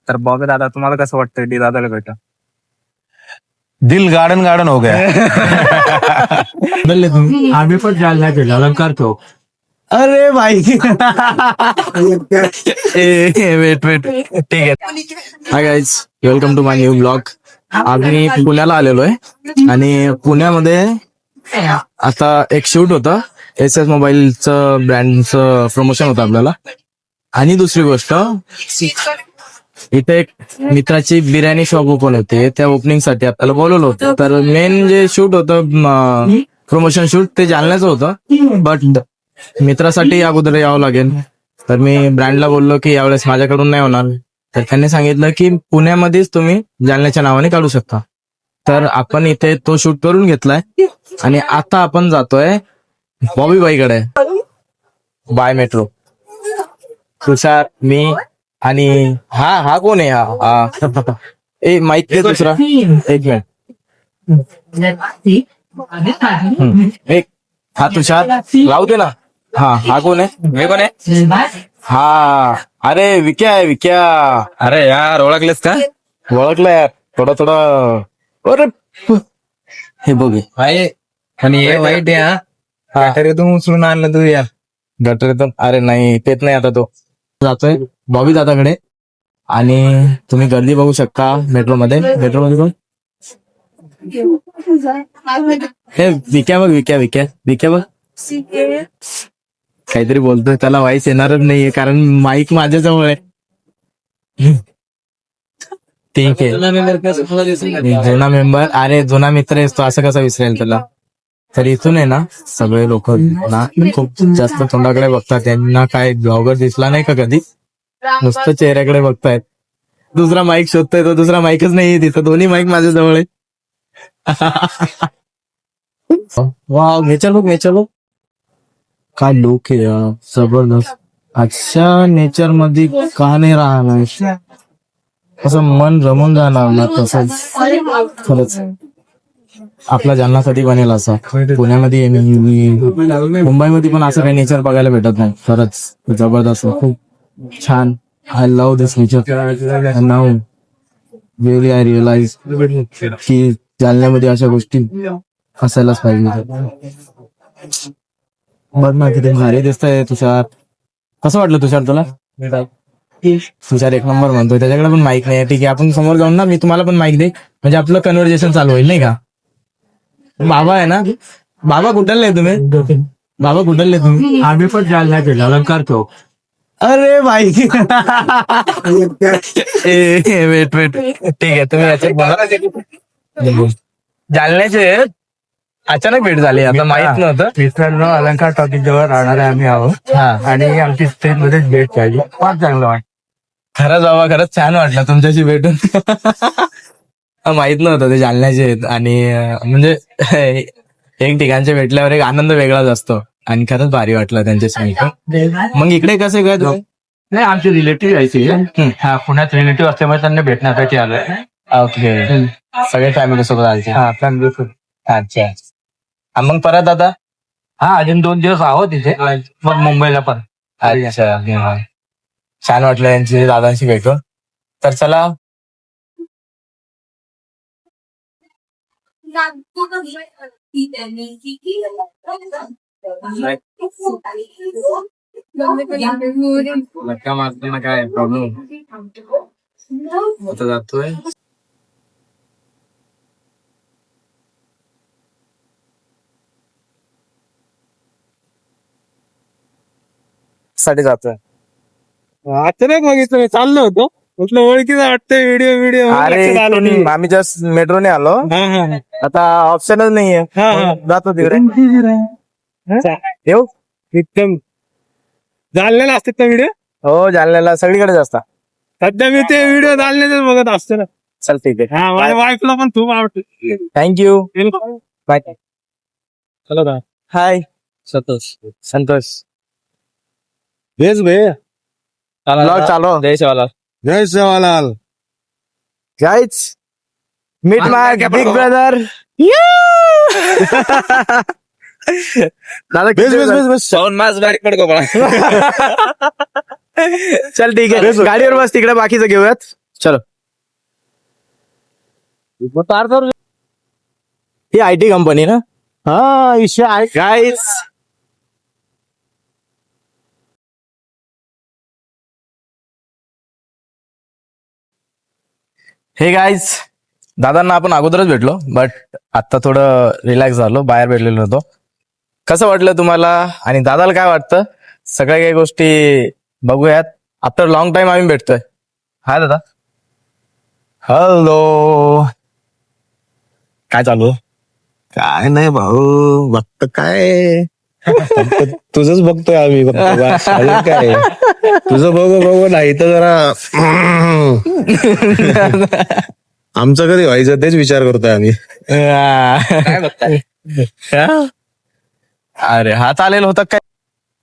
तर बॉबी दादा तुम्हाला कसं वाटतं डी दादाला भेटा? दिल गार्डन गार्डन हो गया. आम्ही पण जालना गेलो अलंकार चौक. अरे भाई वेट ठीक आहे. Hi guys, welcome to my new blog. आम्ही पुण्याला आलेलो आहे आणि पुण्यामध्ये आता एक शूट होतं. SS मोबाईलचं ब्रँडचं प्रमोशन होतं आपल्याला. आणि दुसरी गोष्ट, इथे एक मित्राची बिर्याणी शॉप ओपन होते. त्या ओपनिंग साठी आपल्याला बोलवलं होतं. तर मेन जे शूट होतं, प्रमोशन शूट, ते जालन्याचं होतं. बट मित्रासाठी अगोदर यावं लागेल. तर मी ब्रँडला बोललो की यावेळेस माझ्याकडून नाही होणार. तर त्यांनी सांगितलं की पुण्यामध्येच तुम्ही जालन्याच्या नावाने काढू शकता. तर आपण इथे तो शूट करून घेतलाय आणि आता आपण जातोय बॉबी बाईकडे बाय मेट्रो. तुषार, मी आणि हा कोण आहे? हा ए माईक दे दुसरा, एक मिनिट. एक हा तुषार लावू दे ना. हा कोण आहे? मी कोण आहे? हा अरे विक्या आहे, विक्या. अरे यार, ओळखलेस का? ओळखलं यार, थोडं. अरे हे बघे आणि हे वाईट आहे. गटारीतून उचलून आणलं तू यार. गटरीतून. अरे नाही, तेच नाही. आता तो जातोय बॉबी दादाकडे आणि तुम्ही गर्दी बघू शकता मेट्रोमध्ये पण. हे विक्या बघ, विक्या बघ काहीतरी बोलतोय. त्याला व्हॉइस येणारच नाहीये कारण माईक माझ्याजवळ आहे. ठीक आहे, जुना मेंबर. अरे जुना मित्र आहेस तो, असं कसा विसरेल त्याला. तर इथून आहे ना सगळे लोक ना खूप जास्त तोंडाकडे बघतात. त्यांना काय ब्लॉगर दिसला नाही का कधी, नुसतं चेहऱ्याकडे बघतायत. दुसरा माईक शोधतोय, तो दुसरा माईकच नाहीये तिथं. दोन्ही माईक माझ्या जवळ आहे. वाव, नेचर बघ काय लुक आहे यार, जबरदस्त. अच्छा, नेचर मध्ये का नाही राहणार, असं मन रमून जाणार ना तसंच. खरंच आपला जालनासाठी बनेल असा. पुण्यामध्ये मुंबईमध्ये पण असं काही नेचर बघायला भेटत नाही. खरंच जबरदस्त, खूप छान. I love this nature. Now really I realise की जालन्यामध्ये अशा गोष्टी असायलाच पाहिजे. बघ ना किती भारी दिसतंय तुषार. कसं वाटलं तुषार तुला? तुषार एक नंबर म्हणतोय. त्याच्याकडे पण माईक नाही. ठीक आहे, आपण समोर जाऊन ना, मी तुम्हाला पण माईक दे, म्हणजे आपलं कन्व्हर्सेशन चालू होईल नाही का. बाबा आहे ना, बाबा कुठले तुम्ही? आम्ही पण जालना गेलो अलंकार चौक. अरे भाई वेट ठीक आहे, तुम्ही याच्यात बोला. जालन्याचे अचानक भेट झाली, आता माहित नव्हतं. मित्रांनो, अलंकार टॉकीज जवळ राहणारे आम्ही आहोत. आणि आमची स्टेज मध्येच भेट झाली. फार चांगलं वाटतं. खरंच बाबा, खरंच छान वाटलं तुमच्याशी भेटून. माहित नव्हतं ते जालन्याचे आहेत. आणि म्हणजे एक ठिकाणचे भेटल्यावर एक आनंद वेगळाच असतो. आणि खरंच भारी वाटलं त्यांच्याशी. मग इकडे कसे काय तुम्ही? नाही, आमचे रिलेटिव्ह आहे. हा, पुण्यात रिलेटिव्ह असल्यामुळे त्यांना भेटण्यासाठी आलोय. ओके, सगळे फॅमिली सोबत आले. हा, फॅमिली. अच्छा, मग परत आता? हा, अजून 2 दिवस आहोत इथे, मग मुंबईला पण. अच्छा, छान वाटलं यांची दादांशी भेटून. तर चला, धक्का मारतो ना, काय प्रॉब्लेम आता जातोय. साठी जातोय. अचानक बघितलं, मी चाललो होतो, म्हटलं ओळखीचं वाटतंय. व्हिडिओ अरे आम्ही जस्ट मेट्रोने आलो. आता ऑप्शनच नाहीये, जातो तिकडे. येऊ? एकदम जालन्याला असतात ना व्हिडिओ. हो, जालन्याला सगळीकडेच असतात. सध्या मी ते व्हिडिओ जालन्याचे बघत असतो ना. चल ठीक आहे. हा, माझ्या वाईफला पण खूप आवडते. Thank you, bye. चला, हाय संतोष. बेस भे ब्लॉग चालू. जय शिवालाल. जय Sevalal. Guys, meet my big brother. दादा बेस. पाहून माझ गाडी पडको. चल ठीक आहे, गाडीवर बस, तिकडे बाकीचं घेऊयात. चलो. ही IT कंपनी ना. हा विषय आहे. गाईज हे गाईज दादांना आपण अगोदरच भेटलो बट आता थोडं रिलॅक्स झालो, बाहेर भेटलेलो होतो. कसं वाटलं तुम्हाला आणि दादाला काय वाटतं सगळ्या काही गोष्टी बघूयात. आफ्टर लॉंग टाइम आम्ही भेटतोय. हाय दादा. हॅलो. काय चालू? काय नाही भाऊ, बघत काय फक्त तुझंच बघतोय आम्ही फक्त बस. अजून काय तुझं बघू बघू नाही तर जरा आमचं कधी व्हायचं तेच विचार करतोय आम्ही. काय बघताय? अरे हा चालेल होता काय.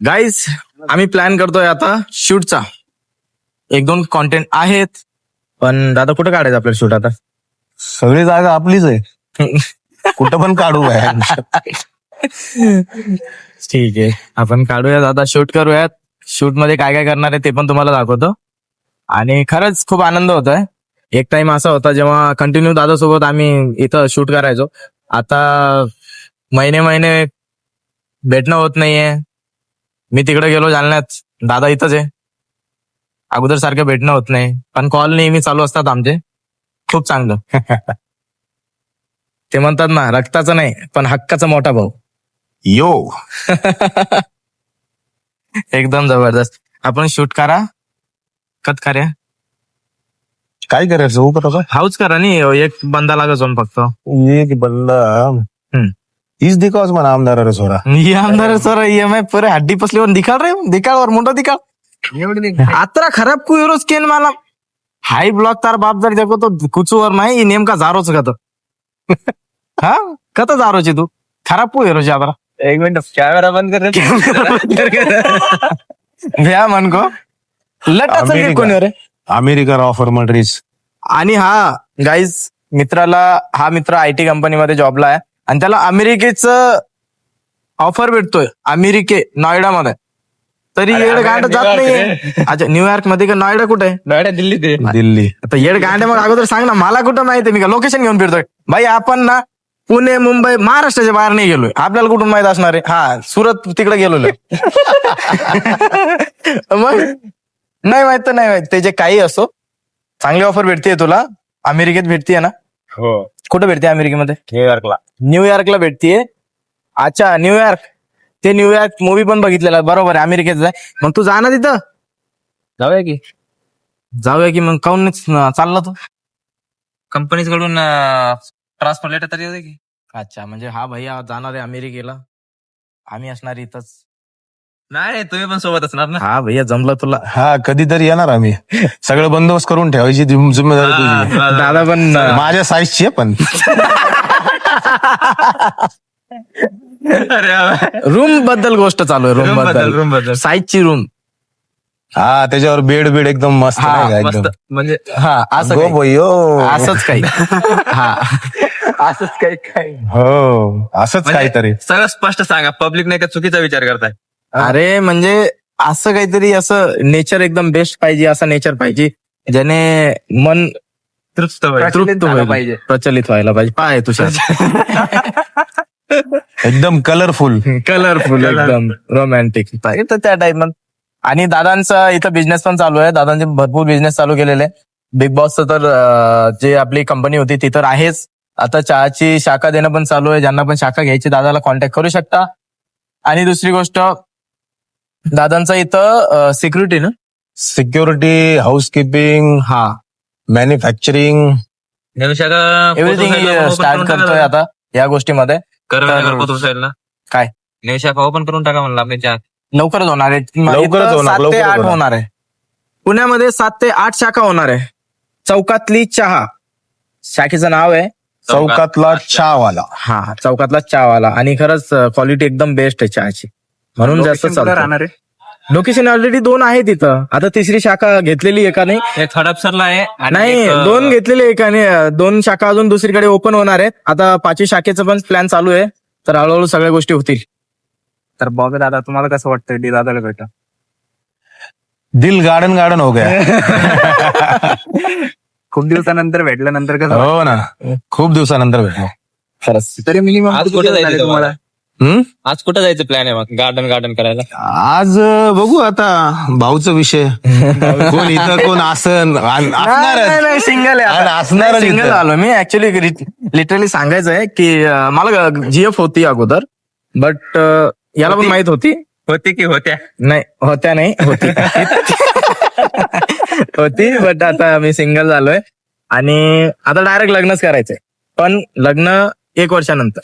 गाईज आम्ही प्लॅन करतोय आता शूटचा. 1-2 कॉन्टेंट आहेत पण दादा कुठं काढायचं आपल्याला शूट आता? सगळी जागा आपलीच आहे, कुठं पण काढू बाहेर. ठीक आहे आपण काढूयात आता, शूट करूयात. शूट मध्ये काय काय करणार आहे ते पण तुम्हाला दाखवतो. आणि खरंच खूप आनंद होतोय. एक टाइम असा होता जेव्हा कंटिन्यू दादा सोबत आम्ही इथं शूट करायचो. आता महिने महिने भेटणं होत नाहीये. मी तिकडे गेलो जालन्यात, दादा इथंच आहे. अगोदर सारखं भेटणं होत नाही पण कॉल नेहमी चालू असतात आमचे. खूप चांगलं. ते म्हणतात ना रक्ताचा नाही पण हक्काचा मोठा भाऊ. यो एकदम जबरदस्त. आपण शूट करा कत कार्या काय करायचं हो का? हाऊच करा नाही एक बंदा लागत जाऊन फक्त. ये की बल्ला तीच दिखावच म्हणा आमदार रे सोरा. ये आमदार सर EMI पुरे हड्डी पसलीवर दिखाड रे, दिखाडवर मोठा दिखाड. आता खराब क्यू रोज केन मला हाई ब्लॉक तार बाप जर देखो तो कुचवर नाही नेमका जारोच का तो. हा कत जारोची तू खराब पू हिरोची आता. एक मिनिट कॅमेरा बंद कर. भ्या मन को लटा कोणी रे. America offer मड्रीज. आणि हा गाईज हा मित्र IT कंपनीमध्ये जॉबला आहे आणि त्याला अमेरिकेचं ऑफर भेटतोय. नॉयडामध्ये तरी येड गांड जात नाही. अच्छा न्यूयॉर्क मध्ये का नॉयडा कुठे आहे? नॉयडा दिल्ली ते. दिल्ली. आता येड गांड मग अगोदर सांग ना मला कुठं माहिती. मी का लोकेशन घेऊन फिरतोय भाई. आपण ना पुणे मुंबई महाराष्ट्राच्या बाहेर नाही गेलोय. आपल्याला कुठून माहित असणार आहे. हा सुरत तिकडे गेलो मग नाही माहित तर नाही माहित. ते जे काही असो चांगली ऑफर भेटतीये तुला. अमेरिकेत भेटतीये ना? हो. कुठं भेटते अमेरिकेमध्ये? न्यूयॉर्कला. न्यूयॉर्कला भेटतीये. अच्छा न्यूयॉर्क. ते न्यूयॉर्क मूवी पण बघितलेला बरोबर आहे अमेरिकेत आहे. मग तू जा ना तिथं. जाऊया की मग काऊन चालला तू? कंपनीज कडून ट्रान्सफर लेटर तरी होते की. अच्छा म्हणजे हा भैया जाणार आहे अमेरिकेला, आम्ही असणार इथंच. नाही तुम्ही पण सोबत असणार ना. हा भैया जमलं तुला. हा कधीतरी येणार आम्ही. सगळं बंदोबस्त करून ठेवायची जिम्मेदारी तुझी. दादा पण माझ्या साईजची आहे पण. रूम बद्दल गोष्ट चालू आहे. रूम बद्दल. साईजची रूम. हा त्याच्यावर बेड एकदम मस्त नाही का एकदम. म्हणजे हा असं गो काही. बोयो. असंच काही. हा असंच काही हो असंच काहीतरी. सगळं स्पष्ट सांगा, पब्लिक नाही का चुकीचा विचार करताय. अरे म्हणजे असं काहीतरी असं नेचर एकदम बेस्ट पाहिजे. असं नेचर पाहिजे ज्याने मन तृप्त पाहिजे, प्रचलित व्हायला पाहिजे. पाय तुषार एकदम कलरफुल. कलरफुल एकदम रोमॅन्टिक तर त्या टाइम. आणि दादांचा इथं बिझनेस पण चालू आहे. दादांचे भरपूर बिझनेस चालू केलेले. बिग बॉसचं तर जे आपली कंपनी होती ती तर आहेच. आता चहाची शाखा देणं पण चालू आहे. ज्यांना पण शाखा घ्यायची दादाला कॉन्टॅक्ट करू शकता. आणि दुसरी गोष्ट दादांचा इथं सिक्युरिटी ना, सिक्युरिटी, हाऊसकीपिंग, हा मॅन्युफॅक्चरिंग, एव्हरीथिंग स्टार्ट करतोय आता या गोष्टीमध्ये. काय नवी शाखा ओपन करून टाका म्हणलं आपल्या चहा. लवकरच होणार आहे. लवकरच होणार, 7 ते 8 लवकरच होणार आहे. पुण्यामध्ये 7 ते 8 शाखा होणार आहे. चौकातली चहा शाखेचं नाव आहे. चौकातला चहावाला. हा चौकातला चहावाला. आणि खरंच क्वालिटी एकदम बेस्ट आहे चहाची, म्हणून जास्त चालतं. लोकेशन ऑलरेडी 2 आहे तिथं. आता 3री शाखा घेतलेली एकाने. एक हडपसरला आहे. नाही 2 घेतलेले एकाने. 2 शाखा अजून दुसरीकडे ओपन होणार आहेत. आता 5वी शाखेचं पण प्लॅन चालू आहे. तर हळूहळू सगळ्या गोष्टी होतील. तर बॉबी दादा तुम्हाला कसं वाटतं डी दादाला भेटा? दिल गार्डन हो गया. खूप दिवसानंतर भेटल्यानंतर कसं हो ना खूप दिवसानंतर भेटलो. खरंच. तरी मिनिमम आज कुठे जायचं तुम्हाला? हम्म? आज कुठं जायचं प्लॅन आहे मग गार्डन करायला? आज बघू आता भाऊचा विषय कोण इथं कोण आसन असणारच सिंगल आणि असणारच सिंगल इथं. आलो मी. ऍक्च्युली लिटरली सांगायचं आहे की मला जीएफ होती अगोदर, बट याला पण माहित होती. होते की होत्या? नाही होत्या नाही होती होती, बट आता मी सिंगल झालोय आणि आता डायरेक्ट लग्नच करायचंय. पण लग्न 1 वर्षानंतर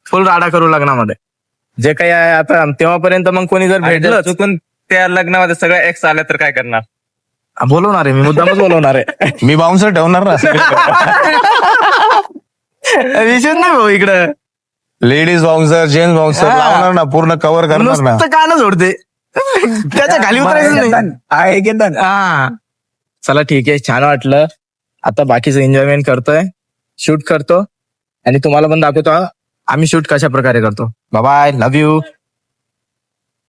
फुल राडा करू लग्नामध्ये. जे काही आहे आता तेव्हापर्यंत मग कोणी जर भेटलं चुकून त्या लग्नामध्ये सगळ्या एक्स आल्या तर काय करणार? बोलवणार आहे मी, मुद्दामच बोलवणार आहे. मी बाउन्सर ठेवणार ना. विषय नाही भाऊ इकडं. लेडीज बाउन्सर जेंट्स बाउन्सर हा. लावणार ना, पूर्ण कव्हर करणार ना. नुसतं कानच सोडते, त्याच्या खाली उतरायचं नाही. हा चला ठीक आहे, छान वाटलं. आता बाकीचं एन्जॉयमेंट करतोय, शूट करतो आणि तुम्हाला पण दाखवतो आम्ही शूट कशा प्रकारे करतो. Bye bye, love you.